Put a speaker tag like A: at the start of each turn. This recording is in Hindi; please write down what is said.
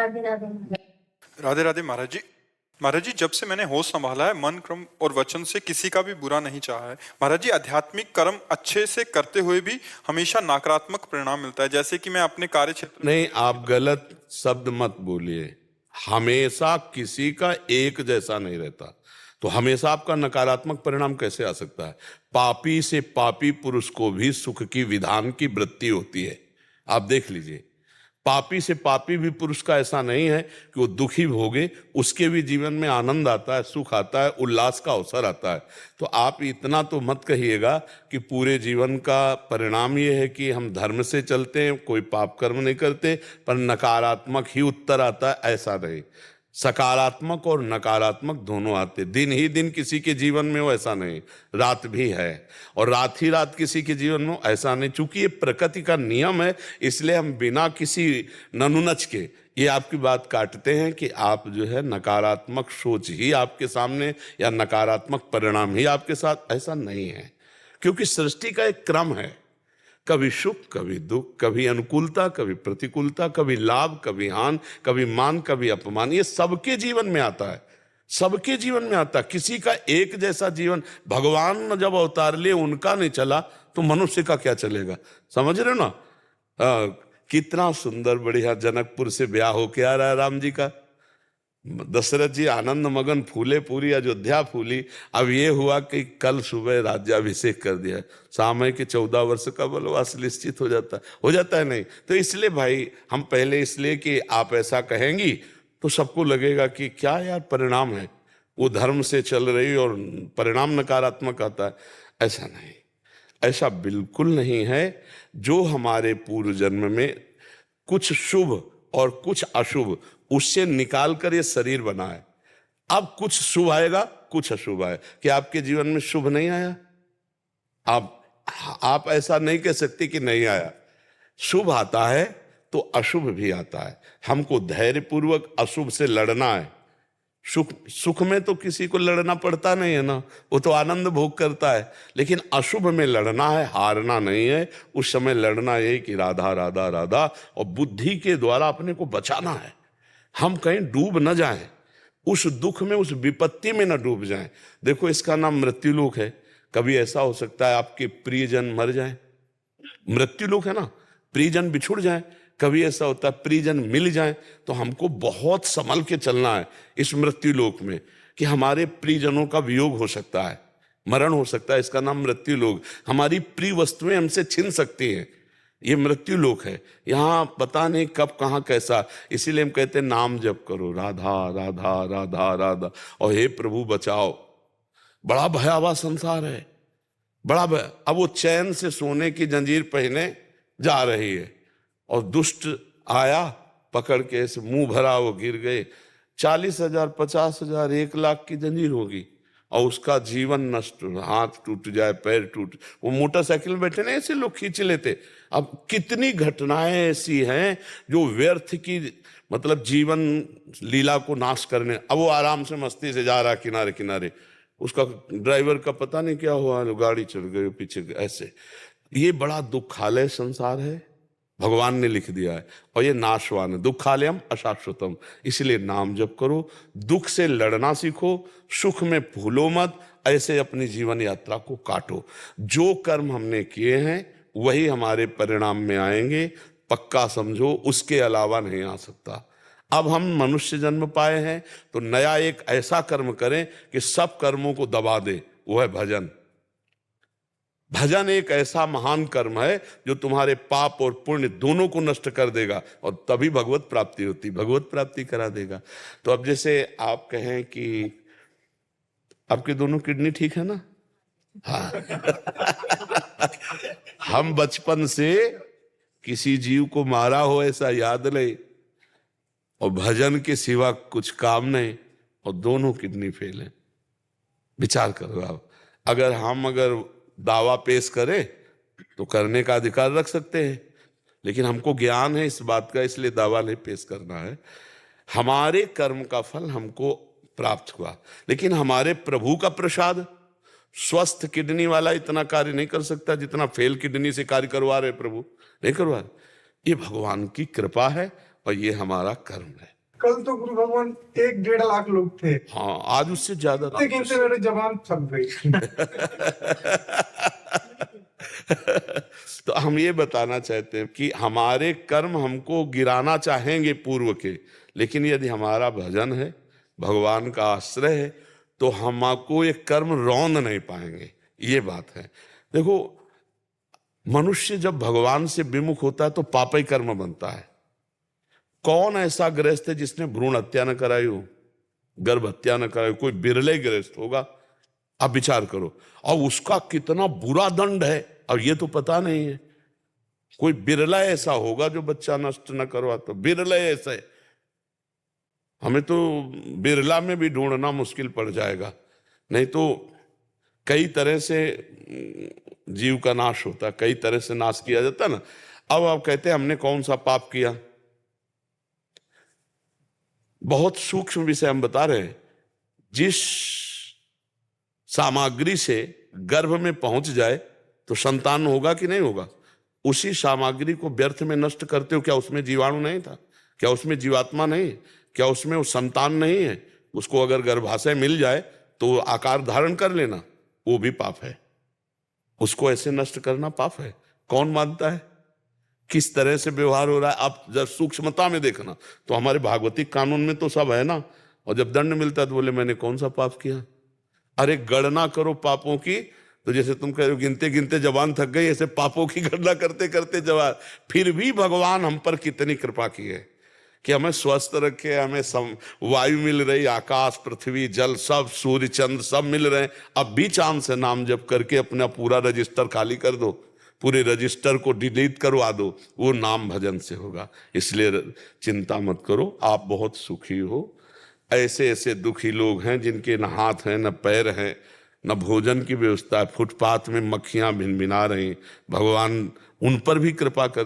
A: राधे राधे।
B: राधे राधे महाराज जी। महाराज जी, जब से मैंने होश संभाला है, मन कर्म और वचन से किसी का भी बुरा नहीं चाहा है। महाराज जी, आध्यात्मिक कर्म अच्छे से करते हुए भी हमेशा नकारात्मक परिणाम मिलता है। जैसे कि मैं अपने कार्य क्षेत्र
C: नहीं, आप गलत शब्द मत बोलिए। हमेशा किसी का एक जैसा नहीं रहता, तो हमेशा आपका नकारात्मक परिणाम कैसे आ सकता है? पापी से पापी पुरुष को भी सुख की विधान की वृत्ति होती है। आप देख लीजिए, पापी से पापी भी पुरुष का ऐसा नहीं है कि वो दुखी भोगे, उसके भी जीवन में आनंद आता है, सुख आता है, उल्लास का अवसर आता है। तो आप इतना तो मत कहिएगा कि पूरे जीवन का परिणाम ये है कि हम धर्म से चलते हैं, कोई पाप कर्म नहीं करते, पर नकारात्मक ही उत्तर आता है। ऐसा नहीं, सकारात्मक और नकारात्मक दोनों आते। दिन ही दिन किसी के जीवन में हो ऐसा नहीं, रात भी है, और रात ही रात किसी के जीवन में हो ऐसा नहीं। चूंकि ये प्रकृति का नियम है, इसलिए हम बिना किसी ननुनच के ये आपकी बात काटते हैं कि आप जो है नकारात्मक सोच ही आपके सामने या नकारात्मक परिणाम ही आपके साथ। ऐसा नहीं है, क्योंकि सृष्टि का एक क्रम है, कभी सुख कभी दुख, कभी अनुकूलता कभी प्रतिकूलता, कभी लाभ कभी हानि, कभी मान कभी अपमान। ये सबके जीवन में आता है, सबके जीवन में आता है। किसी का एक जैसा जीवन, भगवान जब अवतार लिए उनका नहीं चला तो मनुष्य का क्या चलेगा? समझ रहे हो ना? कितना सुंदर बढ़िया जनकपुर से ब्याह होके आ रहा है राम जी का। दशरथ जी आनंद मगन फूले, पूरी अयोध्या फूली। अब ये हुआ कि कल सुबह राज्याभिषेक कर दिया, शाम है कि 14 वर्ष का वनवास निश्चित हो जाता है नहीं। तो इसलिए भाई हम पहले इसलिए कि आप ऐसा कहेंगी तो सबको लगेगा कि क्या यार परिणाम है, वो धर्म से चल रही और परिणाम नकारात्मक आता है। ऐसा नहीं, ऐसा बिल्कुल नहीं है। जो हमारे पूर्व जन्म में कुछ शुभ और कुछ अशुभ, उससे निकाल कर ये शरीर बना है। अब कुछ शुभ आएगा, कुछ अशुभ आए। कि आपके जीवन में शुभ नहीं आया? आप ऐसा नहीं कह सकते कि नहीं आया। शुभ आता है तो अशुभ भी आता है। हमको धैर्यपूर्वक अशुभ से लड़ना है। सुख में तो किसी को लड़ना पड़ता नहीं है ना, वो तो आनंद भोग करता है। लेकिन अशुभ में लड़ना है, हारना नहीं है। उस समय लड़ना है कि राधा राधा राधा, और बुद्धि के द्वारा अपने को बचाना है। हम कहीं डूब न जाएं, उस दुख में, उस विपत्ति में न डूब जाएं। देखो, इसका नाम मृत्युलोक है। कभी ऐसा हो सकता है आपके प्रियजन मर जाएं, मृत्युलोक है ना, प्रियजन बिछुड़ जाएं। कभी ऐसा होता है प्रियजन मिल जाएं। तो हमको बहुत संभल के चलना है इस मृत्युलोक में, कि हमारे प्रियजनों का वियोग हो सकता है, मरण हो सकता है। इसका नाम मृत्युलोक। हमारी प्रिय वस्तुएं हमसे छिन सकती हैं, ये मृत्यु लोक है। यहाँ पता नहीं कब कहाँ कैसा। इसीलिए हम कहते हैं नाम जप करो, राधा राधा राधा राधा, और हे प्रभु बचाओ। बड़ा भयावह संसार है, बड़ा अब वो चैन से सोने की जंजीर पहने जा रही है, और दुष्ट आया पकड़ के ऐसे मुंह भरा, वो गिर गए। 40,000 50,000 1 लाख की जंजीर होगी, और उसका जीवन नष्ट, हाथ टूट जाए, पैर टूट। वो मोटरसाइकिल में बैठे ना, ऐसे लोग खींच लेते। अब कितनी घटनाएं ऐसी हैं जो व्यर्थ की, मतलब जीवन लीला को नाश करने। अब वो आराम से मस्ती से जा रहा किनारे किनारे, उसका ड्राइवर का पता नहीं क्या हुआ, गाड़ी चढ़ गई पीछे। ऐसे ये बड़ा दुखालय संसार है, भगवान ने लिख दिया है, और ये नाशवान है। दुखालयम अशाश्वतम। इसलिए नाम जप करो, दुख से लड़ना सीखो, सुख में भूलो मत। ऐसे अपनी जीवन यात्रा को काटो। जो कर्म हमने किए हैं वही हमारे परिणाम में आएंगे, पक्का समझो, उसके अलावा नहीं आ सकता। अब हम मनुष्य जन्म पाए हैं तो नया एक ऐसा कर्म करें कि सब कर्मों को दबा दे, वो है भजन। भजन एक ऐसा महान कर्म है जो तुम्हारे पाप और पुण्य दोनों को नष्ट कर देगा, और तभी भगवत प्राप्ति होती, भगवत प्राप्ति करा देगा। तो अब जैसे आप कहें कि आपके दोनों किडनी ठीक है ना? हाँ। हम बचपन से किसी जीव को मारा हो ऐसा याद नहीं, और भजन के सिवा कुछ काम नहीं, और दोनों किडनी फेल है। विचार करो आप, अगर दावा पेश करें तो करने का अधिकार रख सकते हैं, लेकिन हमको ज्ञान है इस बात का, इसलिए दावा नहीं पेश करना है। हमारे कर्म का फल हमको प्राप्त हुआ, लेकिन हमारे प्रभु का प्रसाद, स्वस्थ किडनी वाला इतना कार्य नहीं कर सकता जितना फेल किडनी से कार्य करवा रहे प्रभु, नहीं करवा रहे। ये भगवान की कृपा है और ये हमारा कर्म है।
A: कल तो गुरु भगवान 1-1.5 लाख लोग थे,
C: हाँ, आज उससे ज्यादा।
A: गिनते मेरे जबान थक गई।
C: तो हम ये बताना चाहते हैं कि हमारे कर्म हमको गिराना चाहेंगे पूर्व के, लेकिन यदि हमारा भजन है, भगवान का आश्रय है, तो हमको ये कर्म रौंद नहीं पाएंगे। ये बात है। देखो, मनुष्य जब भगवान से विमुख होता है तो पापी कर्म बनता है। कौन ऐसा गृहस्थ है जिसने भ्रूण हत्या न कराई हो, गर्भ हत्या न कराई हो? कोई बिरले गृहस्थ होगा। आप विचार करो, और उसका कितना बुरा दंड है, और ये तो पता नहीं है। कोई बिरला ऐसा होगा जो बच्चा नष्ट न करवा, तो बिरले ऐसा है। हमें तो बिरला में भी ढूंढना मुश्किल पड़ जाएगा। नहीं तो कई तरह से जीव का नाश होता, कई तरह से नाश किया जाता ना। अब आप कहते हैं हमने कौन सा पाप किया? बहुत सूक्ष्म विषय हम बता रहे हैं। जिस सामग्री से गर्भ में पहुंच जाए तो संतान होगा कि नहीं होगा? उसी सामग्री को व्यर्थ में नष्ट करते हो। क्या उसमें जीवाणु नहीं था? क्या उसमें जीवात्मा नहीं? क्या उसमें वो संतान नहीं है? उसको अगर गर्भाशय मिल जाए तो आकार धारण कर लेना, वो भी पाप है। उसको ऐसे नष्ट करना पाप है। कौन मानता है? किस तरह से व्यवहार हो रहा है आप जब सूक्ष्मता में देखना, तो हमारे भागवतिक कानून में तो सब है ना। और जब दंड मिलता है तो बोले मैंने कौन सा पाप किया? अरे गणना करो पापों की, तो जैसे तुम कह रहे हो गिनते गिनते जबान थक गई, ऐसे पापों की गणना करते करते जबान। फिर भी भगवान हम पर कितनी कृपा की है कि हमें स्वस्थ रखे, हमें वायु मिल रही, आकाश पृथ्वी जल सब, सूर्य चंद्र सब मिल रहे हैं। अब भी चांद से नाम जप करके अपना पूरा रजिस्टर खाली कर दो, पूरे रजिस्टर को डिलीट करवा दो, वो नाम भजन से होगा। इसलिए चिंता मत करो, आप बहुत सुखी हो। ऐसे ऐसे दुखी लोग हैं जिनके न हाथ हैं न पैर हैं, न भोजन की व्यवस्था है, फुटपाथ में मक्खियां भिनभिना रही, भगवान उन पर भी कृपा कर।